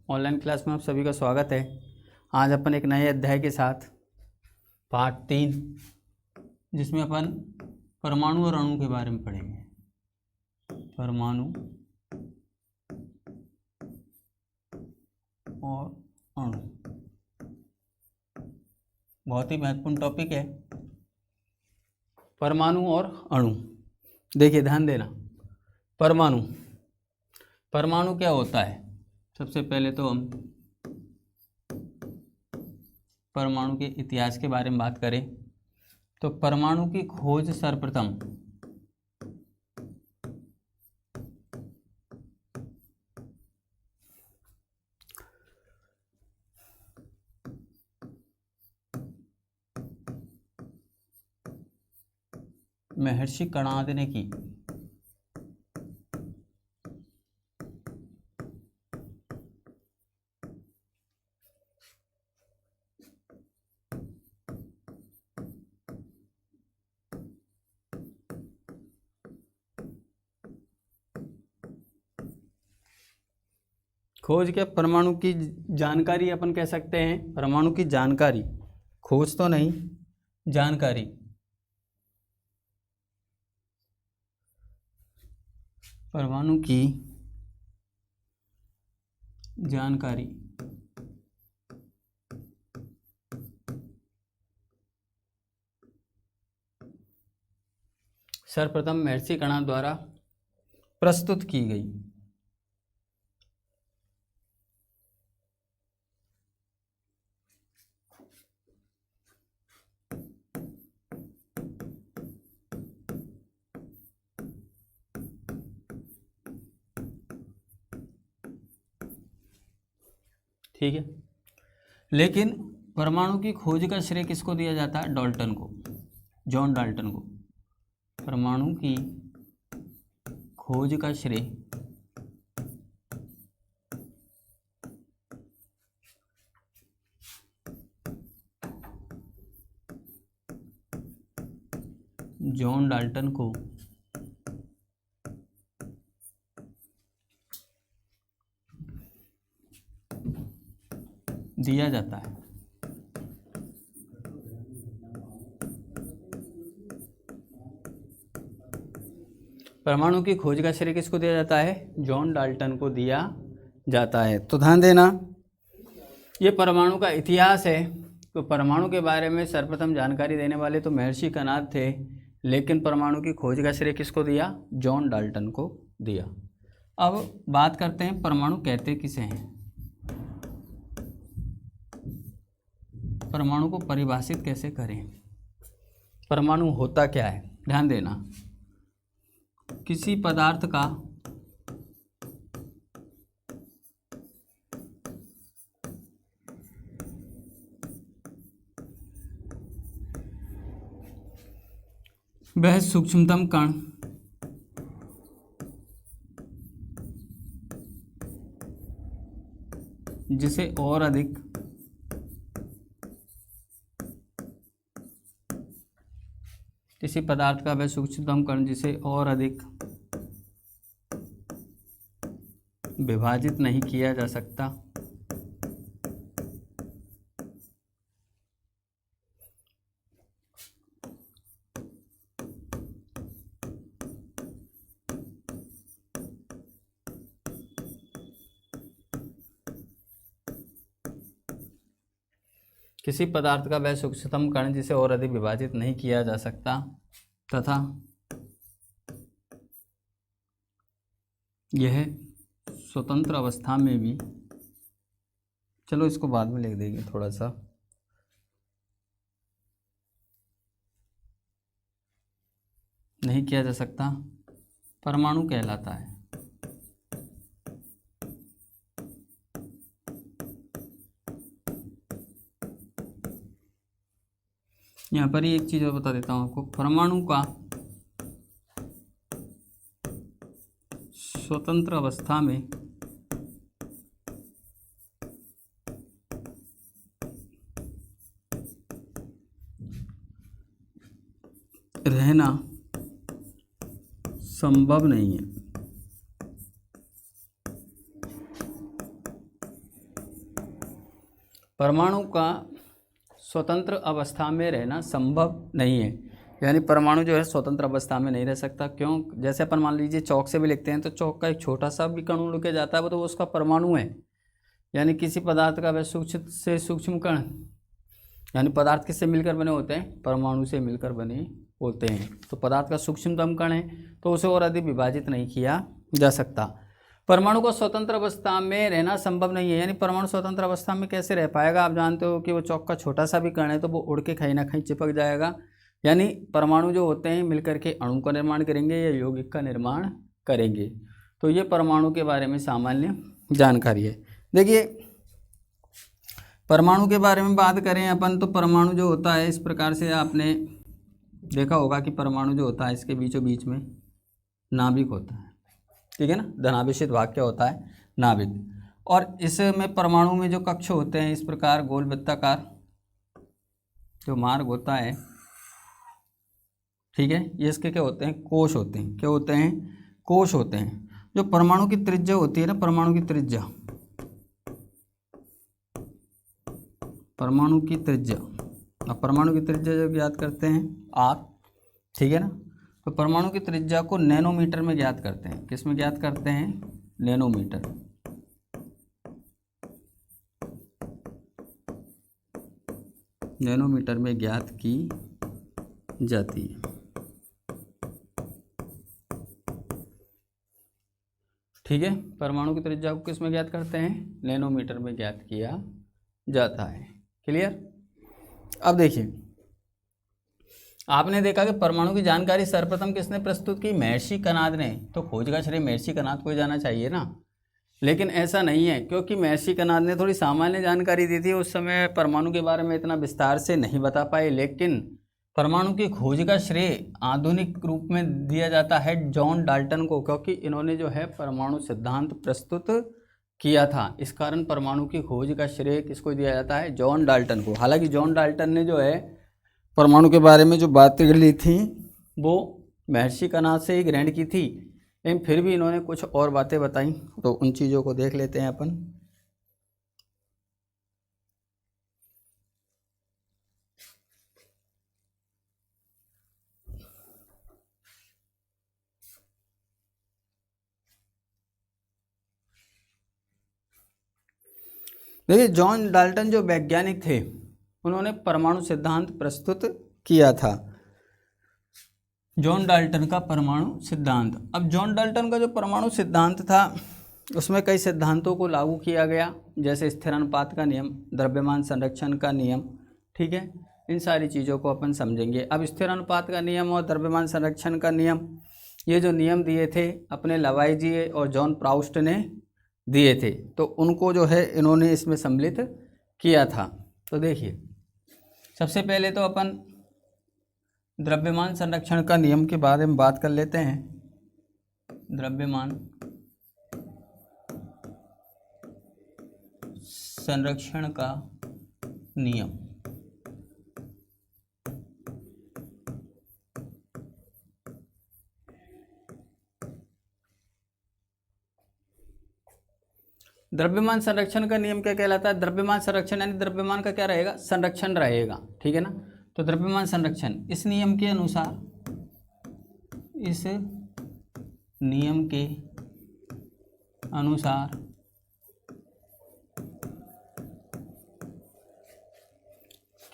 Online class में आप सभी का स्वागत है। आज अपन एक नए अध्याय के साथ पार्ट 3 जिसमें अपन परमाणु और अणु के बारे में पढ़ेंगे। परमाणु और अणु बहुत ही महत्वपूर्ण टॉपिक है। परमाणु और अणु, देखिए ध्यान देना। परमाणु क्या होता है? सबसे पहले तो हम परमाणु के इतिहास के बारे में बात करें तो परमाणु की खोज सर्वप्रथम महर्षि कणाद ने की। खोज क्या? परमाणु की जानकारी अपन कह सकते हैं। परमाणु की जानकारी, खोज तो नहीं, जानकारी। परमाणु की जानकारी सर्वप्रथम महर्षि कणाद द्वारा प्रस्तुत की गई। ठीक है, लेकिन परमाणु की खोज का श्रेय किसको दिया जाता है? डाल्टन को, जॉन डाल्टन को। परमाणु की खोज का श्रेय जॉन डाल्टन को दिया जाता है। परमाणु की खोज का श्रेय किसको दिया जाता है? जॉन डाल्टन को दिया जाता है। तो ध्यान देना, ये परमाणु का इतिहास है। तो परमाणु के बारे में सर्वप्रथम जानकारी देने वाले तो महर्षि कणाद थे, लेकिन परमाणु की खोज का श्रेय किसको दिया? जॉन डाल्टन को दिया। अब बात करते हैं परमाणु कहते किसे हैं। परमाणु को परिभाषित कैसे करें? परमाणु होता क्या है? ध्यान देना, किसी पदार्थ का वह सूक्ष्मतम कण जिसे और अधिक किसी पदार्थ का वह सूक्ष्मतम कण जिसे और अधिक विभाजित नहीं किया जा सकता किसी पदार्थ का वह सूक्ष्मतम कण जिसे और अधिक विभाजित नहीं किया जा सकता तथा यह स्वतंत्र अवस्था में भी, चलो इसको बाद में लिख देंगे थोड़ा सा, नहीं किया जा सकता, परमाणु कहलाता है। यहाँ पर ही एक चीज़ और बता देता हूँ आपको। परमाणु का स्वतंत्र अवस्था में रहना संभव नहीं है। परमाणु का स्वतंत्र अवस्था में रहना संभव नहीं है, यानी परमाणु जो है स्वतंत्र अवस्था में नहीं रह सकता। क्यों? जैसे अपन मान लीजिए चौक से भी लिखते हैं तो चौक का एक छोटा सा भी कण उड़ के जाता है वो तो उसका परमाणु है। यानी किसी पदार्थ का वह सूक्ष्म से सूक्ष्म कण, यानी पदार्थ किससे मिलकर बने होते हैं? परमाणु से मिलकर बने होते हैं। तो पदार्थ का सूक्ष्मतम कण है तो उसे और अधिक विभाजित नहीं किया जा सकता। परमाणु को स्वतंत्र अवस्था में रहना संभव नहीं है, यानी परमाणु स्वतंत्र अवस्था में कैसे रह पाएगा? आप जानते हो कि वो चौक का छोटा सा भी कण है तो वो उड़ के कहीं ना कहीं चिपक जाएगा। यानी परमाणु जो होते हैं मिलकर के अणु का निर्माण करेंगे या यौगिक का निर्माण करेंगे। तो ये परमाणु के बारे में सामान्य जानकारी है। देखिए परमाणु के बारे में बात करें अपन तो परमाणु जो होता है इस प्रकार से आपने देखा होगा कि परमाणु जो होता है इसके बीचों बीच में नाभिक होता है, ठीक है ना। धनाभिषिक्त भाग क्या होता है? नाभिक। और इसमें परमाणु में जो कक्ष होते हैं इस प्रकार गोल वृत्ताकार जो मार्ग होता है, ठीक है, ये इसके क्या होते हैं? कोश होते हैं। क्या होते हैं? कोश होते हैं। जो परमाणु की त्रिज्या होती है ना, परमाणु की त्रिज्या, परमाणु की त्रिज्या, अब परमाणु की त्रिज्या जब ज्ञात करते हैं आर, ठीक है ना, तो परमाणु की त्रिज्या को नैनोमीटर में ज्ञात करते हैं। किस में ज्ञात करते हैं? नैनोमीटर। नैनोमीटर में ज्ञात की जाती है, ठीक है। परमाणु की त्रिज्या को किस में ज्ञात करते हैं? नैनोमीटर में ज्ञात किया जाता है। क्लियर? अब देखिए आपने देखा कि परमाणु की जानकारी सर्वप्रथम किसने प्रस्तुत की? महर्षि कणाद ने। तो खोज का श्रेय महर्षि कणाद को ही जाना चाहिए ना, लेकिन ऐसा नहीं है क्योंकि महर्षि कणाद ने थोड़ी सामान्य जानकारी दी थी। उस समय परमाणु के बारे में इतना विस्तार से नहीं बता पाए, लेकिन परमाणु की खोज का श्रेय आधुनिक रूप में दिया जाता है जॉन डाल्टन को, क्योंकि इन्होंने जो है परमाणु सिद्धांत प्रस्तुत किया था। इस कारण परमाणु की खोज का श्रेय किसको दिया जाता है? जॉन डाल्टन को। हालांकि जॉन डाल्टन ने जो है परमाणु के बारे में जो बातें ली थी वो महर्षि कणाद से ही ग्रहण की थी, लेकिन फिर भी इन्होंने कुछ और बातें बताई, तो उन चीज़ों को देख लेते हैं अपन। देखिए जॉन डाल्टन जो वैज्ञानिक थे उन्होंने परमाणु सिद्धांत प्रस्तुत किया था। जॉन डाल्टन का परमाणु सिद्धांत। अब जॉन डाल्टन का जो परमाणु सिद्धांत था उसमें कई सिद्धांतों को लागू किया गया, जैसे स्थिरानुपात का नियम, द्रव्यमान संरक्षण का नियम, ठीक है। इन सारी चीज़ों को अपन समझेंगे। अब स्थिरानुपात का नियम और द्रव्यमान संरक्षण का नियम, ये जो नियम दिए थे अपने लवाइजिए और जॉन प्राउस्ट ने दिए थे, तो उनको जो है इन्होंने इसमें सम्मिलित किया था। तो देखिए सबसे पहले तो अपन द्रव्यमान संरक्षण का नियम के बारे में बात कर लेते हैं। द्रव्यमान संरक्षण का नियम। द्रव्यमान संरक्षण का नियम क्या कहलाता है? द्रव्यमान संरक्षण यानी द्रव्यमान का क्या रहेगा? संरक्षण रहेगा, ठीक है ना। तो द्रव्यमान संरक्षण, इस नियम के अनुसार, इस नियम के अनुसार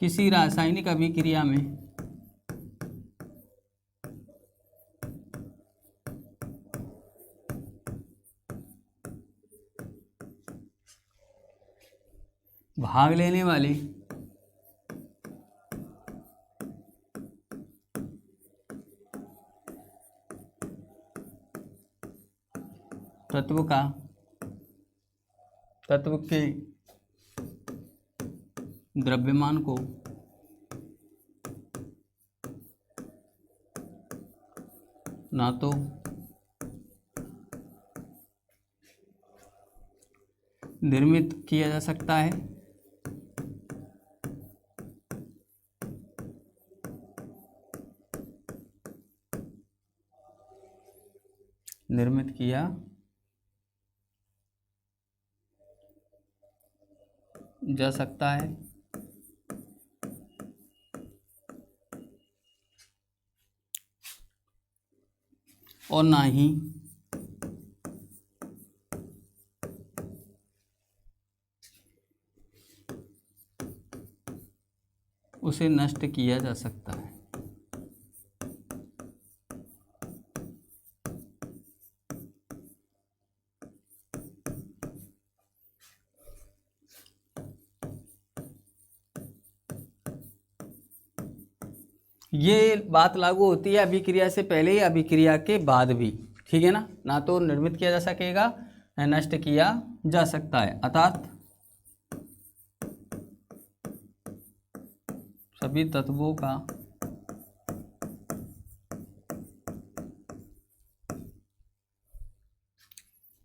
किसी रासायनिक अभिक्रिया में भाग लेने वाले तत्व के द्रव्यमान को ना तो निर्मित किया जा सकता है निर्मित किया जा सकता है, और ना ही उसे नष्ट किया जा सकता है। ये बात लागू होती है अभिक्रिया से पहले या अभिक्रिया के बाद भी, ठीक है ना। ना तो निर्मित किया जा सकेगा ना नष्ट किया जा सकता है, अर्थात सभी तत्वों का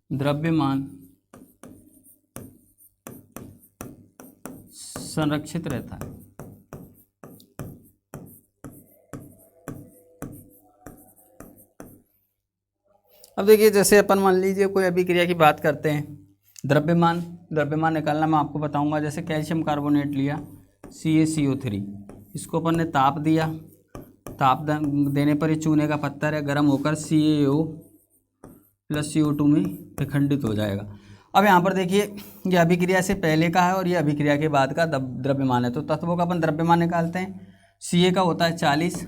द्रव्यमान संरक्षित रहता है। अब देखिए, जैसे अपन मान लीजिए कोई अभिक्रिया की बात करते हैं, द्रव्यमान निकालना मैं आपको बताऊंगा। जैसे कैल्शियम कार्बोनेट लिया CaCO3, इसको अपन ने ताप दिया, ताप देने पर ये चूने का पत्थर है, गर्म होकर CaO + CO2 में विखंडित हो जाएगा। अब यहाँ पर देखिए, ये अभिक्रिया से पहले का है और ये अभिक्रिया के बाद का द्रव्यमान है। तो तत्वों का अपन द्रव्यमान निकालते हैं। Ca का होता है 40,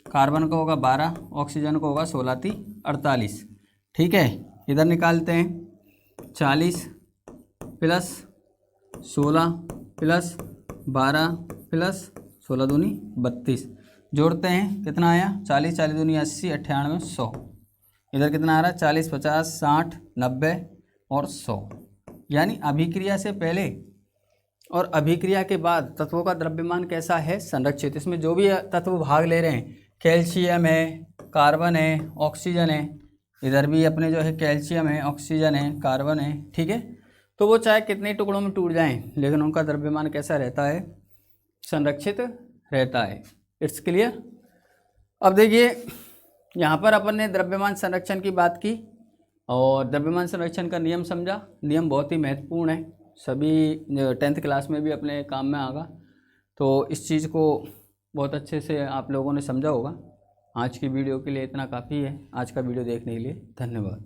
कार्बन का होगा 12, ऑक्सीजन का होगा 16 × 48, ठीक है। इधर निकालते हैं 40 + 16 + 12 + 16 दूनी 32, जोड़ते हैं कितना आया 40, 40 दूनी 80, 98, 100। इधर कितना आ रहा है 40, 50, 60, 90 और 100। यानी अभिक्रिया से पहले और अभिक्रिया के बाद तत्वों का द्रव्यमान कैसा है, संरक्षित। इसमें जो भी तत्व भाग ले रहे हैं, कैल्शियम है, कार्बन है, ऑक्सीजन है, इधर भी अपने जो है कैल्शियम है, ऑक्सीजन है, कार्बन है, ठीक है। तो वो चाहे कितने टुकड़ों में टूट जाएं, लेकिन उनका द्रव्यमान कैसा रहता है, संरक्षित रहता है। It's clear. अब देखिए, यहाँ पर अपन ने द्रव्यमान संरक्षण की बात की और द्रव्यमान संरक्षण का नियम समझा। नियम बहुत ही महत्वपूर्ण है, सभी 10th क्लास में भी अपने काम में आएगा। तो इस चीज़ को बहुत अच्छे से आप लोगों ने समझा होगा। आज की वीडियो के लिए इतना काफ़ी है। आज का वीडियो देखने के लिए धन्यवाद।